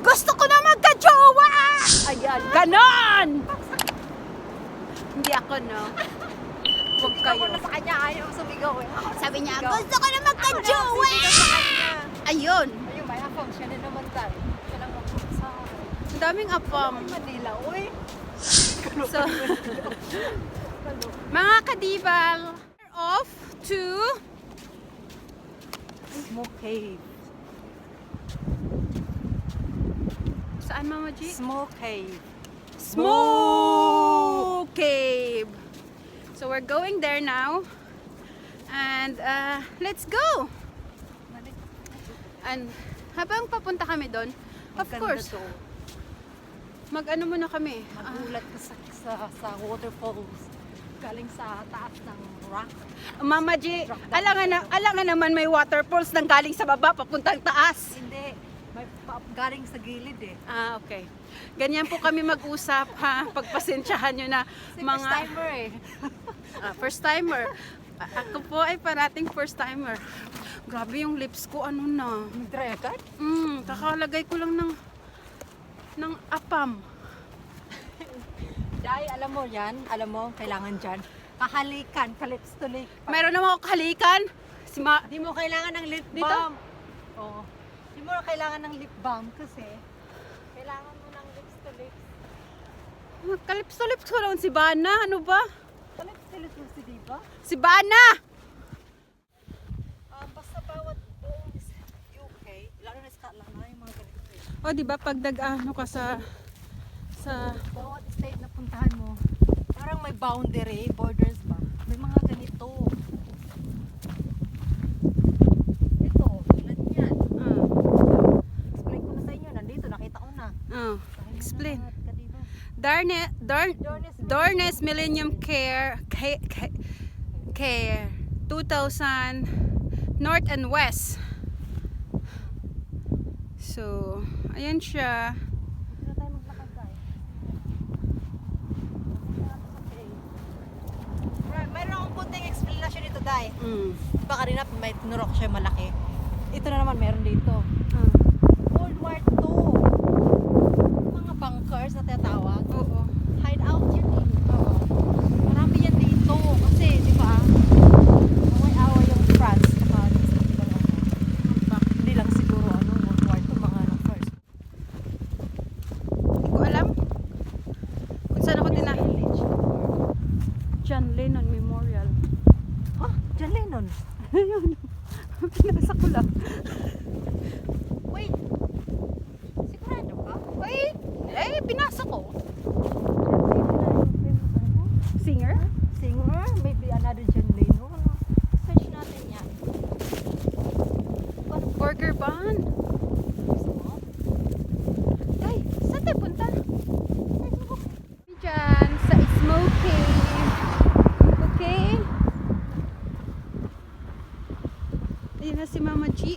Gusto ko na magka-jowa! Ayan, ganon! Hindi ako, no? Huwag kayo. Ako na sa kanya, ayaw sumigaw eh. Sabi niya, gusto ko na magka-jowa! Ayun. Ayun, may akong siya na naman tayo. Siya lang mag-usa. Ang daming apam. Manila, uy. So, mga kadibang, we're off to Smoke cave. saan, Mama G? Smoke cave. Smoke Cave. So we're going there now, and let's go. And habang papunta kami doon, of course, mag-ano muna kami. Magulat ka sa waterfalls. Galing sa taas ng rock. Mama G, alangan naman may waterfalls nang galing sa baba papuntang taas. Hindi. May galing sa gilid eh. Ah, okay. Ganyan po kami mag-usap, ha. Pagpasensyahan nyo na Kasi mga first timer eh. first timer. Ako po ay parating first timer. Grabe yung lips ko, ano na. Mag-dry agad? Kakalagay ko lang ng apam. Dahil alam mo yan, alam mo, kailangan dyan. Kahalikan, kalips to lips. Mayroon naman ako kahalikan. Di mo kailangan ng lip Dito? balm. Oo. Di mo kailangan ng lip balm kasi kailangan mo ng lips to lips. Kalips to lips ko lang si Bana. Ano ba? Kalips to lips mo si Diba? Si Bana! Basta bawat buong UK, lalo na Scotland na yung mga ganito eh. O, di ba pag nag-ano ka sa Bawat state na puntahan mo, parang may boundary, borders ba? May mga ganito. Ito, tulad yan. Explain ko na sa inyo, nandito, nakita ko na. Explain. Ka dito. Dornes Millennium Care 2000 North and West. So, ayan siya. Dito na tayo maglakad tayo. Right, mayroon akong kunting explanation dito, Day. Diba kanina may tinurok siya malaki. Ito na naman meron dito. World War II. Mga bunkers na tinatawag. Oo. Hideout yan eh. Marami yan dito. Kasi, di ba, away-away yung France. Saka sa ibang hindi lang siguro World War II, mga first. Hindi ko alam kung saan ako Village. John Lennon Memorial. Ha? John Lennon? Ayun. Pinasa ko lang. Wait. Sigurado ka? Wait! Pinasa ko. Singer? Singer? Maybe another John Lennon. Search natin yan. Burger Bun? Ay, saan tayo punta? Diyan, sa Smoke Cave. Okay? Ayun na si Mama G.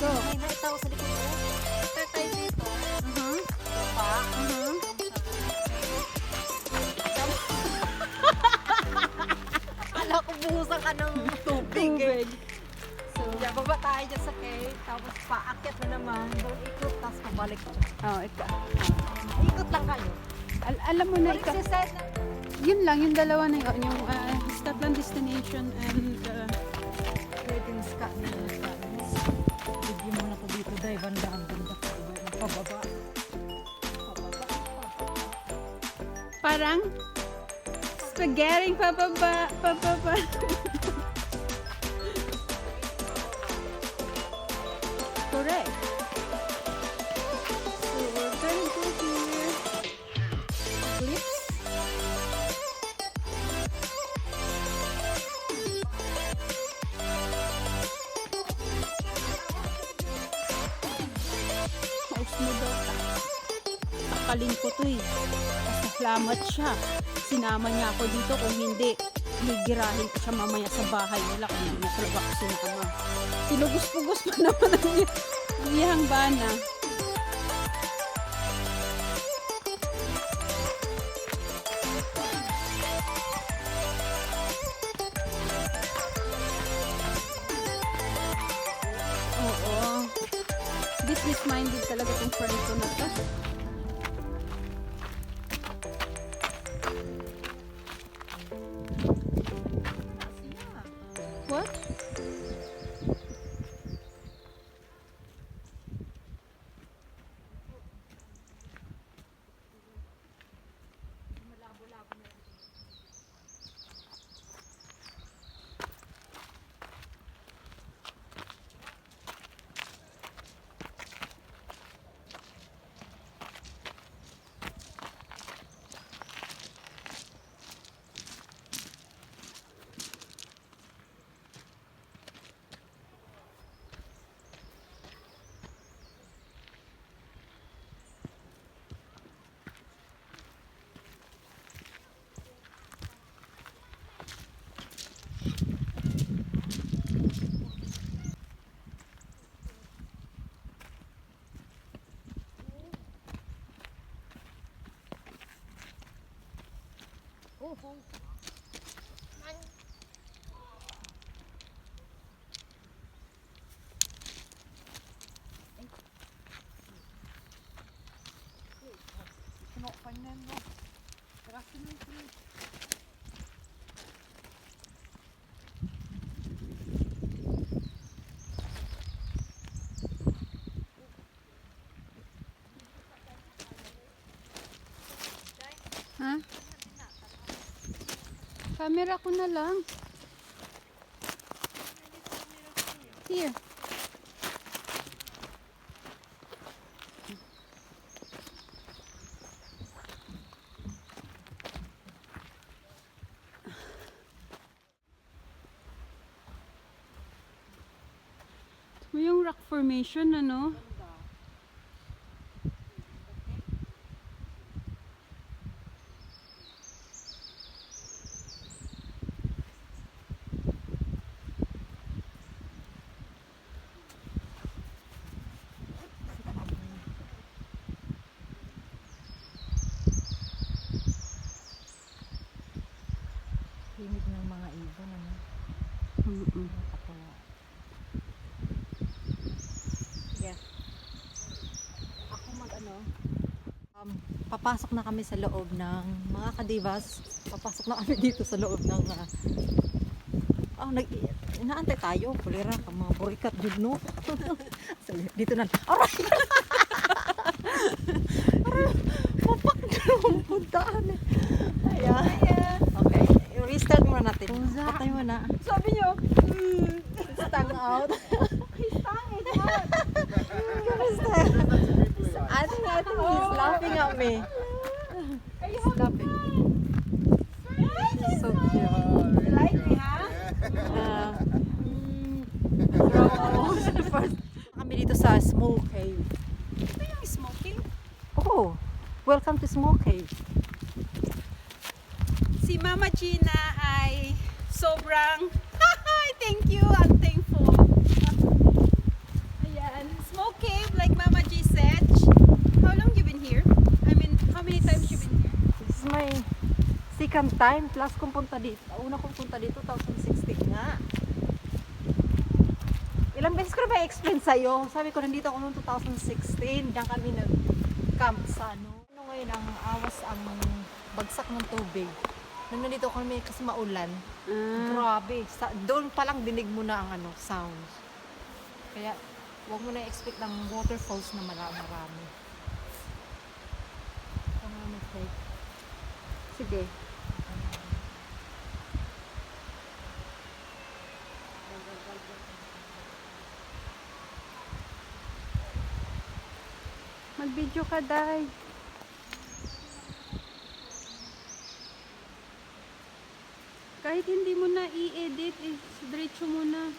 Go. May naitaw sa likod ko. Start tayo dito. Pa. Akala ko buhusan ka ng tubig eh. So, baba tayo dyan sa cave. Tapos paakyat na naman. Doon ikot. Tapos pabalik dyan. Oh, ika. Ikot lang kayo. Alam mo na, Balik ika. si Seth na. Yun lang, yung dalawa na yun. Yung Scotland destination and Pwede yung Scotland. Bigyan mo na ko dito. Dahil bandaan. Banda ko. Pababa. parang spaghetti pababa, pababa. Correct. So we're gonna go here. Lips. Maus mo daw ta. Takalin ko to eh. Salamat siya. Sinama niya ako dito, kung hindi, higirahin ko siya mamaya sa bahay nila kung hindi na talaga ako sinama. Pinugos-pugos pa naman ang iyang bana. Oo. Business-minded talaga tong friend ko na to. What? Ha? Camera ko na lang. Here. Yung rock formation, ano? Himig ng mga ibon, ano? Nakakatawa. Yeah. Ako papasok na kami sa loob ng mga kadivas. Papasok na kami dito sa loob ng inaantay tayo. Pulira ka mga burikat jud no. So, dito na. Aray! Aray! Papak na ang puntaan eh. Ayan. Okay. Restart muna natin. Patay mo na. Sabi niyo, Stang out. stang it out. I think he's laughing at me. He's laughing. So cute. You like me, ha? First, kami dito sa Smoke Cave. Ito yung smoking. Oh, welcome to Smoke Cave. Si Mama Gina ay sobrang thank you, I'm thankful. Ayan, smoke cave like Mama G said. How long you been here? I mean, how many times you been here? This is my second time. Plus kong punta dito. Una kong punta dito, 2016 nga. Ilang beses ko na ba i-explain sa'yo? Sabi ko, nandito ako noong 2016. Diyan kami nag-camp sa ano. Ano ngayon, ang bagsak ng tubig. Nung nandito kami kasi maulan. Grabe. Doon pa lang dinig mo na ang sounds. Kaya, huwag mo na i-expect ng waterfalls na marami. Sige. Mag-video ka, Day. Kahit hindi mo na i-edit, diretso mo na.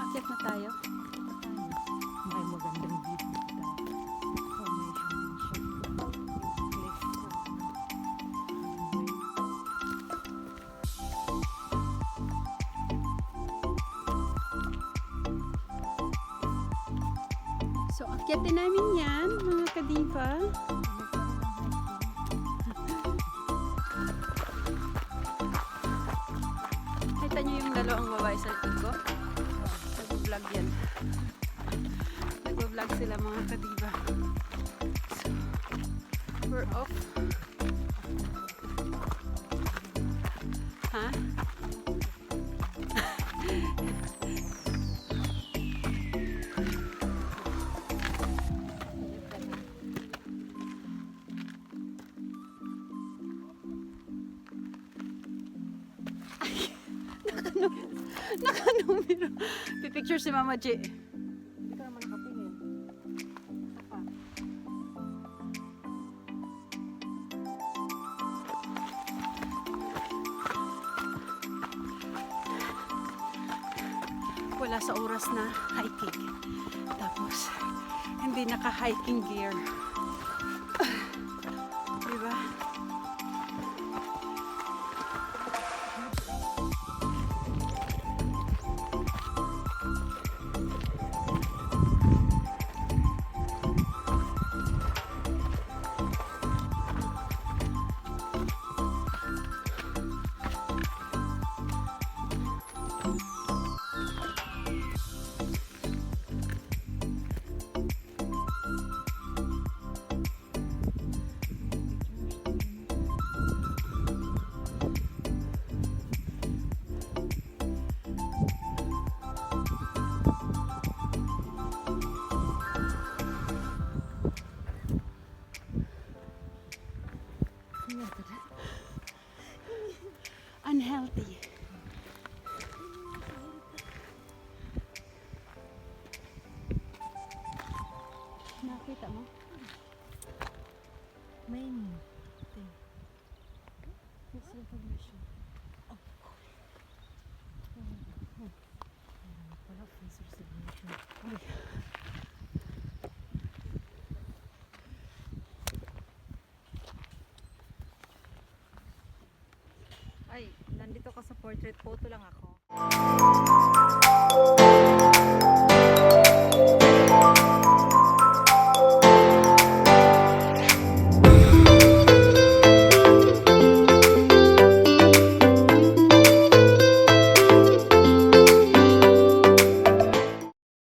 Akyat na tayo. May magandang view dito. Formation din siya. Cliff. So, akyatin namin yan, mga kadiva. Kita nyo yung dalawang babae sa likod ko? Nag-vlog yan. Nag-vlog sila, mga kadiva. So, we're off. Ha? Naka-numero. Pipicture si Mama J. Hindi ka naman nakatingin. Saka. pala sa oras na hiking. Tapos, hindi naka-hiking gear. Diba? Unhealthy. Nakita mo? Main thing. Face recognition. Oh, wala face recognition. Ay, nandito ka sa portrait photo lang ako.